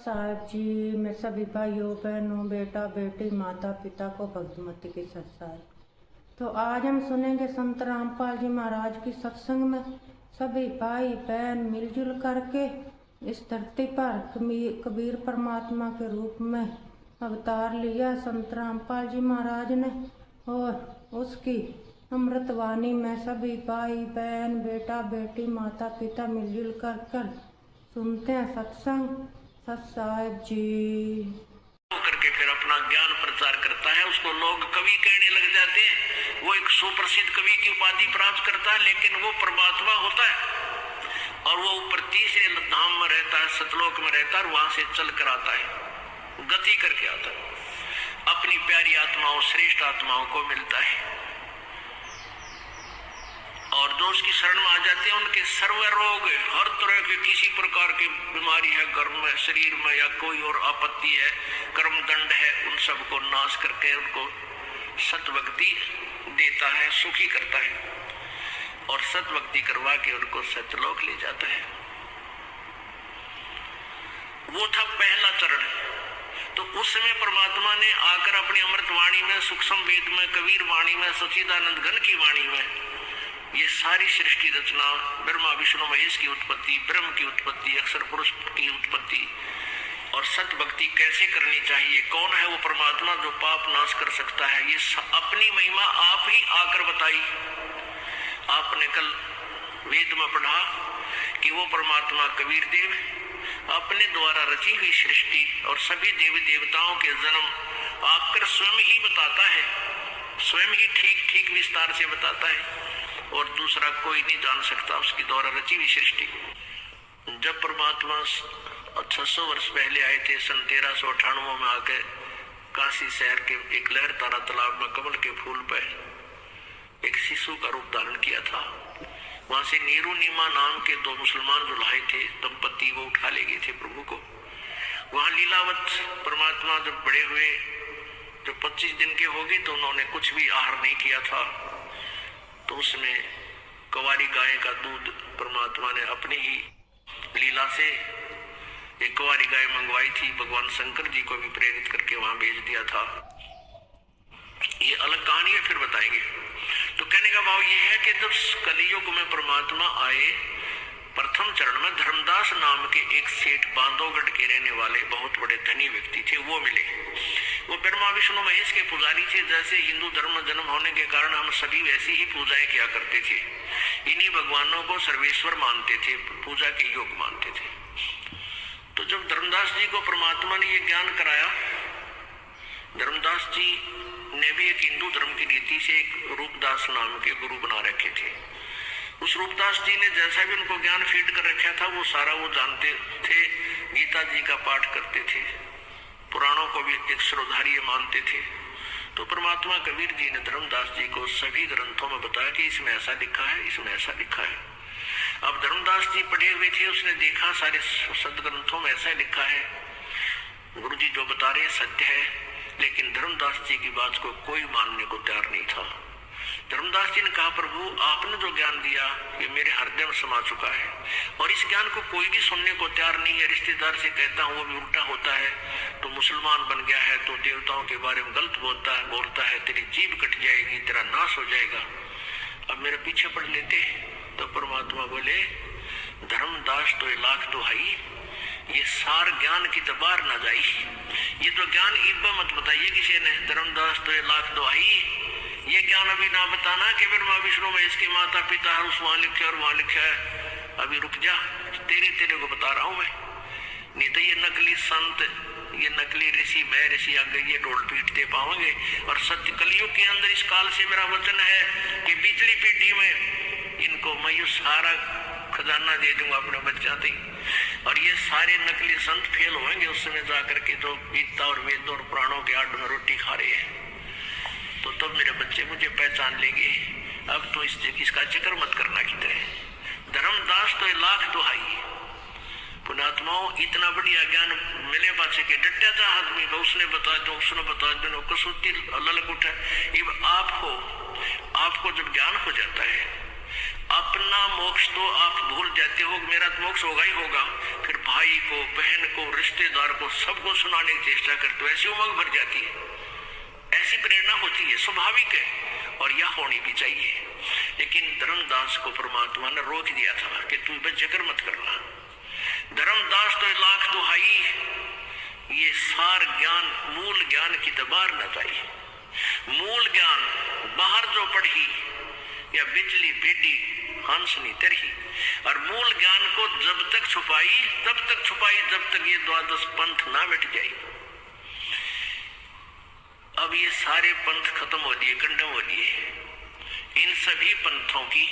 साहब जी, मैं सभी भाइयों बहनों बेटा बेटी माता पिता को भक्तिमती के सत साहब। तो आज हम सुनेंगे संत रामपाल जी महाराज की सत्संग में सभी भाई बहन मिलजुल करके इस धरती पर कबीर परमात्मा के रूप में अवतार लिया संत रामपाल जी महाराज ने, और उसकी अमृतवाणी में सभी भाई बहन बेटा बेटी माता पिता मिलजुल कर सुनते हैं सत्संग। सत साहिब जी करके फिर अपना ज्ञान प्रचार करता है, उसको लोग कवि कहने लग जाते हैं। वो एक सुप्रसिद्ध कवि की उपाधि प्राप्त करता है, लेकिन वो परमात्मा होता है और वो ऊपर तीसरे धाम में रहता है, सतलोक में रहता है, और वहां से चल कर आता है, गति करके आता है, अपनी प्यारी आत्माओं श्रेष्ठ आत्माओं को मिलता है। और जो उसकी शरण में आ जाते हैं उनके सर्व रोग, हर तरह के किसी प्रकार की बीमारी है घर में शरीर में या कोई और आपत्ति है, कर्म दंड है, उन सब को नाश करके उनको सतभक्ति देता है, सुखी करता है और सतभक्ति करवा के उनको सतलोक ले जाता है। वो था पहला चरण। तो उस समय परमात्मा ने आकर अपनी अमृतवाणी में, सूक्ष्म वेद में, कबीर वाणी में, सच्चिदानंद घन की वाणी में ये सारी सृष्टि रचना, ब्रह्मा विष्णु महेश की उत्पत्ति, ब्रह्म की उत्पत्ति, अक्षर पुरुष की उत्पत्ति और सत भक्ति कैसे करनी चाहिए, कौन है वो परमात्मा जो पाप नाश कर सकता है, ये अपनी महिमा आप ही आकर बताई। आपने कल वेद में पढ़ा कि वो परमात्मा कबीर देव अपने द्वारा रची हुई सृष्टि और सभी देवी देवताओं के जन्म आकर स्वयं ही बताता है, स्वयं ही ठीक ठीक विस्तार से बताता है और दूसरा कोई नहीं जान सकता उसकी द्वारा रची हुई सृष्टि। जब परमात्मा 600 वर्ष पहले आए थे, सन 1398 में आके काशी शहर के एक लहर तारा तालाब में कमल के फूल पर एक शिशु का रूप धारण किया था। वहां से नीरू नीमा नाम के दो मुसलमान जो लाए थे दंपति, वो उठा ले गए थे प्रभु को। वहां लीलावत परमात्मा जब बड़े हुए, जब 25 दिन के हो गए तो उन्होंने कुछ भी आहार नहीं किया था। तो उसमें कुंवारी गाय का दूध परमात्मा ने अपनी ही लीला से एक कुंवारी गाय मंगवाई थी, भगवान शंकर जी को भी प्रेरित करके वहां भेज दिया था। ये अलग कहानी है, फिर बताएंगे। तो कहने का भाव ये है कि जब कलियुग में परमात्मा आए, प्रथम चरण में धर्मदास नाम के एक सेठ बांधवगढ़ के रहने वाले बहुत बड़े धनी व्यक्ति थे, वो मिले। वो ब्रह्मा विष्णु महेश के पुजारी थे। जैसे हिंदू धर्म में जन्म होने के कारण हम सभी वैसी ही पूजाएं किया करते थे, इन्हीं भगवानों को सर्वेश्वर मानते थे, पूजा के योग मानते थे। तो जब धर्मदास जी को परमात्मा ने ये ज्ञान कराया, धर्मदास जी ने भी एक हिंदू धर्म की रीति से एक रूपदास नाम के गुरु बना रखे थे। उस रूपदास जी ने जैसा भी उनको ज्ञान फीड कर रखा था वो सारा वो जानते थे। गीता जी का पाठ करते थे, पुराणों को भी एक श्रोधार्य मानते थे। तो परमात्मा कबीर जी ने धर्मदास जी को सभी ग्रंथों में बताया कि इसमें ऐसा लिखा है, इसमें ऐसा लिखा है। अब धर्मदास जी पढ़े हुए थे, उसने देखा सारे सदग्रंथों में ऐसा लिखा है, गुरु जी जो बता रहे सत्य है, लेकिन धर्मदास जी की बात को कोई मानने को तैयार नहीं था। धर्मदास जी ने कहा, प्रभु आपने जो ज्ञान दिया ये मेरे हृदय में समा चुका है और इस ज्ञान को कोई भी सुनने को तैयार नहीं है। रिश्तेदार से कहता हूँ वो भी उल्टा होता है, तो मुसलमान बन गया है, तो देवताओं के बारे में गलत बोलता है, तेरी जीभ कट जाएगी, तेरा नाश हो जाएगा, अब मेरे पीछे पड़ लेते। तो परमात्मा बोले, धर्मदास तो लाख दुहाई, ये सार ज्ञान की तो बाहर ना जाई, ये तो ज्ञान इब्बा मत बताइए किसी ने। धर्मदास तो लाख दुहाई, ये ज्ञान अभी ना बताना कि ब्रह्मा विष्णु में इसके माता पिता है, उस वहां लिखे और वहां लिखा है, अभी रुक जा, तेरे को बता रहा हूं मैं। नहीं तो ये नकली संत, ये नकली ऋषि, मैं ऋषि आगे ये ढोल पीटते पाओगे। और सत्य कलयुग के अंदर इस काल से मेरा वचन है कि पिछली पीढ़ी में इनको मैं ये सारा खजाना दे दूंगा अपने बच्चा थे, और ये सारे नकली संत फेल होंगे उस समय जाकर के, जो गीता और वेद और पुराणों के आड़ में रोटी खा रहे हैं। तो तब मेरे बच्चे मुझे पहचान लेंगे। अब तो इसका जिक्र मत करना की तरह। धर्मदास तो लाख दुहाई, पुणात्माओं इतना बढ़िया ज्ञान मिले पाछे के डट्या था आदमी को, उसने बता दो कसौती ललक उठा। अब आपको जब ज्ञान हो जाता है, अपना मोक्ष तो आप भूल जाते हो, मेरा तो मोक्ष होगा ही होगा, फिर भाई को, बहन को, रिश्तेदार को, सबको सुनाने की चेष्टा करते हो, ऐसी उमंग भर जाती है, ऐसी प्रेरणा होती है, स्वाभाविक है और यह होनी भी चाहिए। लेकिन धर्मदास को परमात्मा ने रोक दिया था कि तू बस जिक्र मत करना। धर्मदास तो लाख दुहाई, ये सार ज्ञान मूल ज्ञान की दबार न जाई। मूल ज्ञान बाहर जो पढ़ी या बिजली बेटी हंस नहीं तरही, और मूल ज्ञान को जब तक छुपाई तब तक छुपाई जब तक ये द्वादश पंथ ना मिट जाए। अब ये सारे पंथ खत्म हो दिए, कंडम हो दिए। इन सभी पंथों की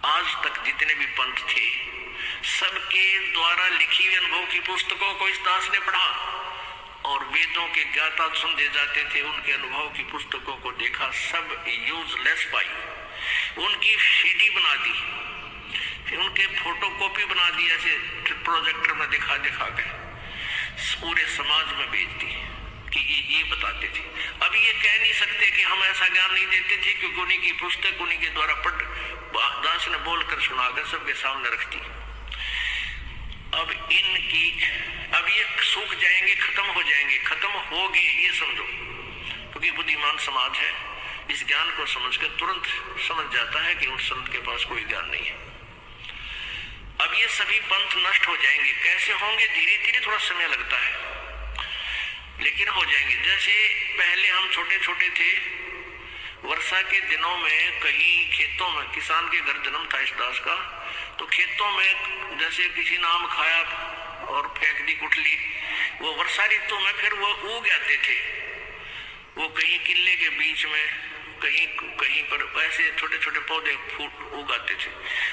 आज तक जितने भी पंथ थे सबके द्वारा लिखी हुई अनुभव की पुस्तकों को इस दास ने पढ़ा और वेदों के ज्ञाता समझे जाते थे, उनके अनुभव की पुस्तकों को देखा, सब यूजलेस पाई। उनकी सीडी बना दी, फिर उनके फोटोकॉपी बना दी, ऐसे प्रोजेक्टर में दिखा दिखा के पूरे समाज में भेज दी कि ये बताते थे। अब ये कह नहीं सकते कि हम ऐसा ज्ञान नहीं देते थे, क्योंकि उन्हीं की पुस्तक उन्हीं के द्वारा पढ़ दास ने बोलकर सुनाकर सबके सामने रख दी। अब इनकी अब ये सूख जाएंगे, खत्म हो जाएंगे, खत्म हो गए ये समझो, क्योंकि बुद्धिमान समाज है, इस ज्ञान को समझकर तुरंत समझ जाता है कि उस संत के पास कोई ज्ञान नहीं है। अब ये सभी पंथ नष्ट हो जाएंगे। कैसे होंगे? धीरे धीरे, थोड़ा समय लगता है, लेकिन हो जाएंगे। जैसे पहले हम छोटे छोटे थे, वर्षा के दिनों में कहीं खेतों में, किसान के घर जन्म था इस दास का, तो खेतों में जैसे किसी ने आम खाया और फेंक दी कुटली, वो वर्षा ऋतु में फिर वो उग जाते थे। वो कहीं किले के बीच में, कहीं कहीं पर ऐसे छोटे छोटे पौधे फूट उगाते थे।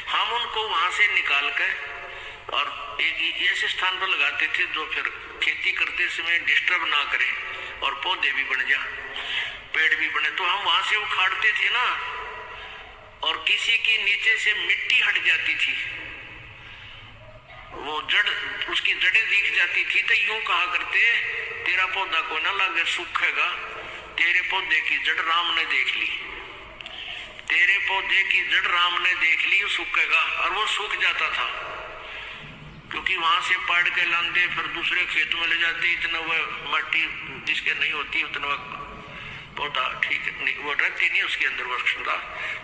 हम उनको वहां से निकाल कर और एक ऐसे स्थान पर लगाते थे जो फिर खेती करते समय डिस्टर्ब ना करे और पौधे भी बन जाए, पेड़ भी बने। तो हम वहां से उखाड़ते थे ना, और किसी की नीचे से मिट्टी हट जाती थी, वो जड़, उसकी जड़ें दिख जाती थी, तो यूं कहा करते, तेरा पौधा को ना लगे सूखेगा, तेरे पौधे की जड़ राम ने देख ली, तेरे पौधे की जड़ राम ने देख ली, सूखेगा। और वो सूख जाता था, क्योंकि वहां से पाड़ के लाते फिर दूसरे खेत में ले जाते, इतना वह मट्टी जिसके नहीं होती उतना पौधा ठीक नहीं, वो रहती नहीं उसके अंदर वृक्षता,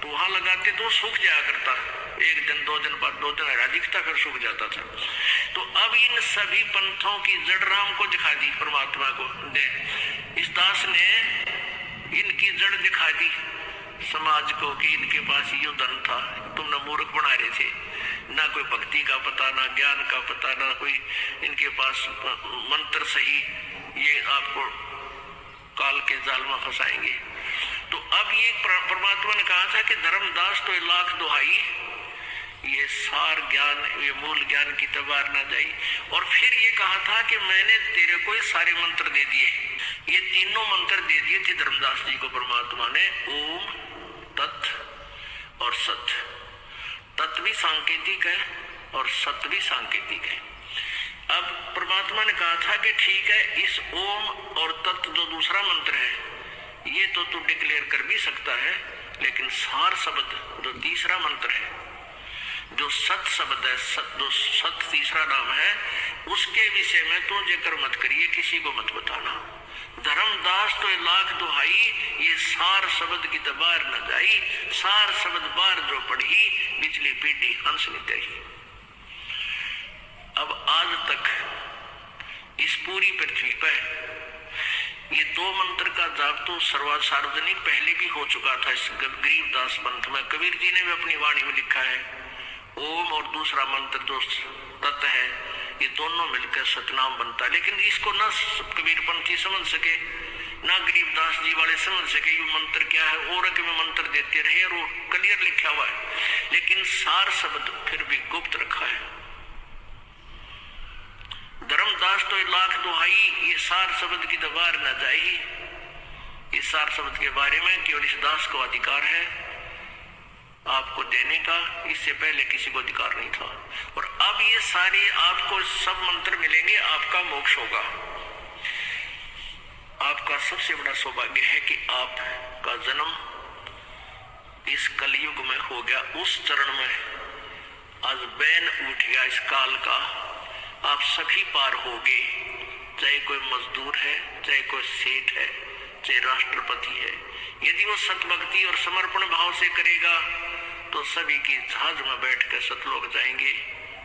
तो वहां लगाते तो सूख जाया करता, एक दिन दो दिन बाद, 2 दिन दिखता, फिर सूख जाता था। तो अब इन सभी पंथों की जड़ राम को दिखा दी, परमात्मा को दे। इस दास ने इनकी जड़ दिखा दी समाज को कि इनके पास ये धन था, तुमने मूर्ख बना रहे थे, ना कोई भक्ति का पता, ना ज्ञान का पता, ना कोई इनके पास मंत्र सही, ये आपको काल के जाल में फंसाएंगे। तो अब ये परमात्मा ने कहा था कि धर्मदास तो लाख दुहाई, ये सार ज्ञान, ये मूल ज्ञान की तबार ना जाई। और फिर ये कहा था कि मैंने तेरे को ये सारे मंत्र दे दिए, ये तीनों मंत्र दे दिए थे धर्मदास जी को परमात्मा ने, ओम, तत् और सत। तत् भी सांकेतिक है और सत भी सांकेतिक है। अब परमात्मा ने कहा था कि ठीक है, इस ओम और तत् जो दूसरा मंत्र है ये तो तू डिक्लेयर कर भी सकता है, लेकिन सार शब्द जो तीसरा मंत्र है, जो सत शब्द है, जो सत तीसरा नाम है, उसके विषय में तो जिक्र मत करिए, किसी को मत बताना। धर्मदास तो लाख दुहाई, ये सार शब्द की दबार न जाई, सार शब्द बार जो पढ़ी, बिजली पीटी हंस नहीं तरी। अब आज तक इस पूरी पृथ्वी पर ये 2 मंत्र का जाप तो सार्वजनिक पहले भी हो चुका था इस गरीबदास पंथ में। कबीर जी ने भी अपनी वाणी में लिखा है, ओम और दूसरा मंत्र जो तत् है, ये दोनों मिलकर सतनाम बनता है। लेकिन इसको ना कबीरपंथी समझ सके, ना गरीबदास जी वाले समझ सके ये मंत्र क्या है, और में मंत्र देते रहे, और वो क्लियर लिखा हुआ है, लेकिन सार शब्द फिर भी गुप्त रखा है। धर्मदास तो लाख दुहाई, ये सार शब्द की दबार न जाई, इस सार शब्द के बारे में केवल इस दास को अधिकार है आपको देने का, इससे पहले किसी को अधिकार नहीं था। और अब ये सारे आपको सब मंत्र मिलेंगे, आपका मोक्ष होगा। आपका सबसे बड़ा सौभाग्य है कि आपका जन्म इस कलयुग में हो गया उस चरण में। आज बैन उठ गया इस काल का, आप सभी पार होगे, चाहे कोई मजदूर है, चाहे कोई सेठ है, चाहे राष्ट्रपति है। यदि वो सतभक्ति और समर्पण भाव से करेगा तो सभी की जहाज में बैठकर सतलोक जाएंगे।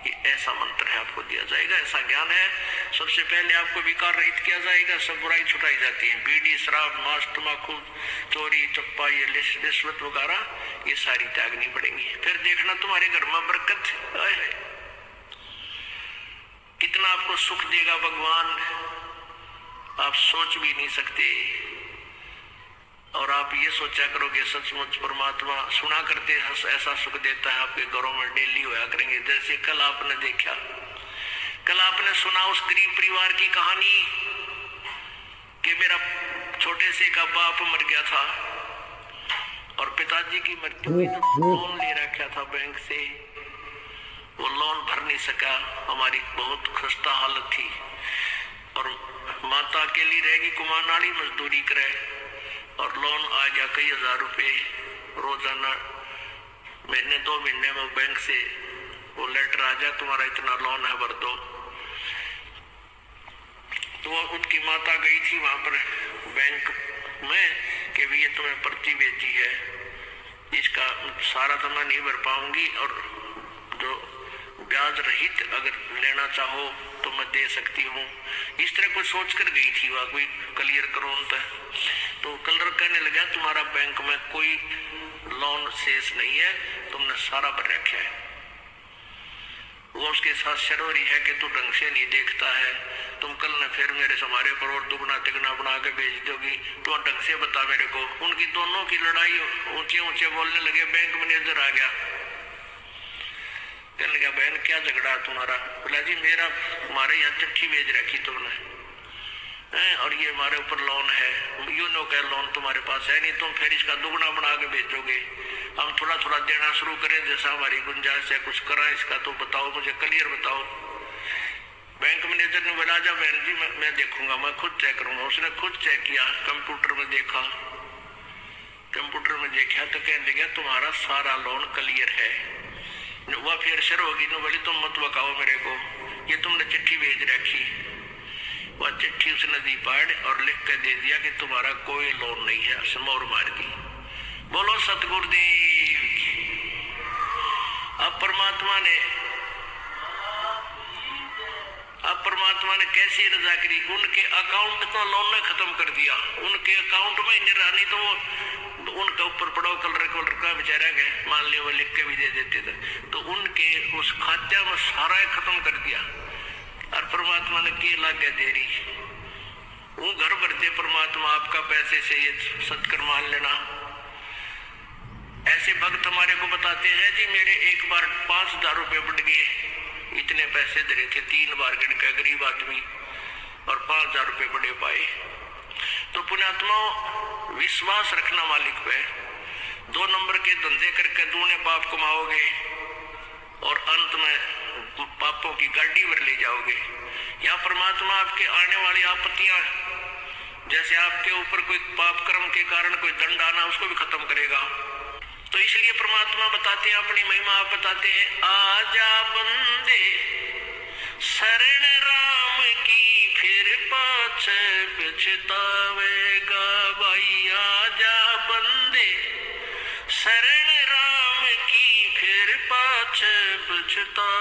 ये ऐसा मंत्र है, आपको दिया जाएगा, ऐसा ज्ञान है। सबसे पहले आपको विकार रहित किया जाएगा, सब बुराई छुटाई जाती है। बीड़ी, शराब, मांस, तम्बाकू, चोरी, चप्पा, ये रिश्वत वगैरह ये सारी त्यागनी पड़ेंगी। फिर देखना तुम्हारे घर में बरकत है। कितना आपको सुख देगा भगवान, आप सोच भी नहीं सकते। और आप ये सोचा करोगे सचमुच परमात्मा सुना करते ऐसा सुख देता है, आपके घरों में डेली होया करेंगे। जैसे कल आपने देखा, कल आपने सुना उस गरीब परिवार की कहानी कि मेरा छोटे से का बाप मर गया था और पिताजी की मृत्यु में लोन ले रखा था बैंक से, वो लोन भर नहीं सका। हमारी बहुत खस्ता हालत थी और माता अकेली रहेगी, कुमारनाड़ी मजदूरी करे और लोन आ गया कई हजार रुपए रोजाना। महीने 2 महीने में बैंक से वो लेटर आ जाए, तुम्हारा इतना लोन है भर दो। तो वो उनकी माता गई थी वहां पर बैंक में कि भैया तुम्हें पर्ची भेजी है, इसका सारा तो मैं नहीं भर पाऊंगी और जो ब्याज रहित अगर लेना चाहो तो मैं दे सकती हूँ। इस तरह कोई सोच कर गई थी वह, कोई क्लियर करो तो कलर कहने लगा तुम्हारा बैंक में कोई लोन शेष नहीं है, तुमने सारा भर रखा है। वो उसके साथ शरोरी है कि तू ढंग से नहीं देखता है, तुम कल न फिर मेरे हमारे करोड़ दुगना तिगना बना के भेज दोगी, तो ढंग से बता मेरे को। उनकी दोनों की लड़ाई, ऊंचे ऊंचे बोलने लगे। बैंक मैनेजर आ गया, कहने लगा बहन क्या झगड़ा तुम्हारा? बोला जी मेरा हमारे यहाँ चिट्ठी भेज रखी तुमने और ये हमारे ऊपर लोन है, यूनो का लोन तुम्हारे पास है नहीं, तुम फिर इसका दुगना बना के भेजोगे, हम थोड़ा थोड़ा देना शुरू करें जैसा हमारी गुंजाइश है, कुछ करा इसका तो बताओ, मुझे क्लियर बताओ। बैंक मैनेजर ने बोला जा बहन जी मैं देखूंगा, मैं खुद चेक करूंगा। उसने खुद चेक किया, कंप्यूटर में देखा, कंप्यूटर में देखा तो कहने लगा तुम्हारा सारा लोन क्लियर है। वह फिर शर होगी न, बोली तुम मत बकाओ मेरे को, ये तुमने चिट्ठी भेज रखी। वह चिट्ठी उसने दी पाड़ और लिख कर दे दिया कि तुम्हारा कोई लोन नहीं है, मोहर मार दी। बोलो सतगुरुदेव की। अब परमात्मा ने कैसी रजा करी, उनके अकाउंट तो लोन ने खत्म कर दिया, उनके अकाउंट में निगरानी तो वो उनके ऊपर पड़ो कलर का बेचारा गए, मान लिया वो लिख के भी दे देते थे, तो उनके उस खाते में सारा खत्म कर दिया। और परमात्मा ने की लागे देरी, वो घर भरते परमात्मा आपका पैसे से ये सत्कर मान लेना। ऐसे भक्त हमारे को बताते हैं जी मेरे एक बार 5000 रुपए बढ़ गए, इतने पैसे धरे थे 3 बार गिन के गरीब आदमी और 5000 रुपए बड़े पाए। तो पुण्यात्मा विश्वास रखना मालिक पे, 2 नंबर के धंधे करके दूने पाप कमाओगे और अंत में पापों की गाड़ी भर ले जाओगे। या परमात्मा आपके आने वाली आपत्तियां, जैसे आपके ऊपर कोई पाप कर्म के कारण कोई दंड आना, उसको भी खत्म करेगा। तो इसलिए परमात्मा बताते हैं, अपनी महिमा आप बताते हैं, आजा बंदे शरण राम की फिर पाछे पछतावेगा भाई। आजा बंदे शरण राम की फिर पाछे पछता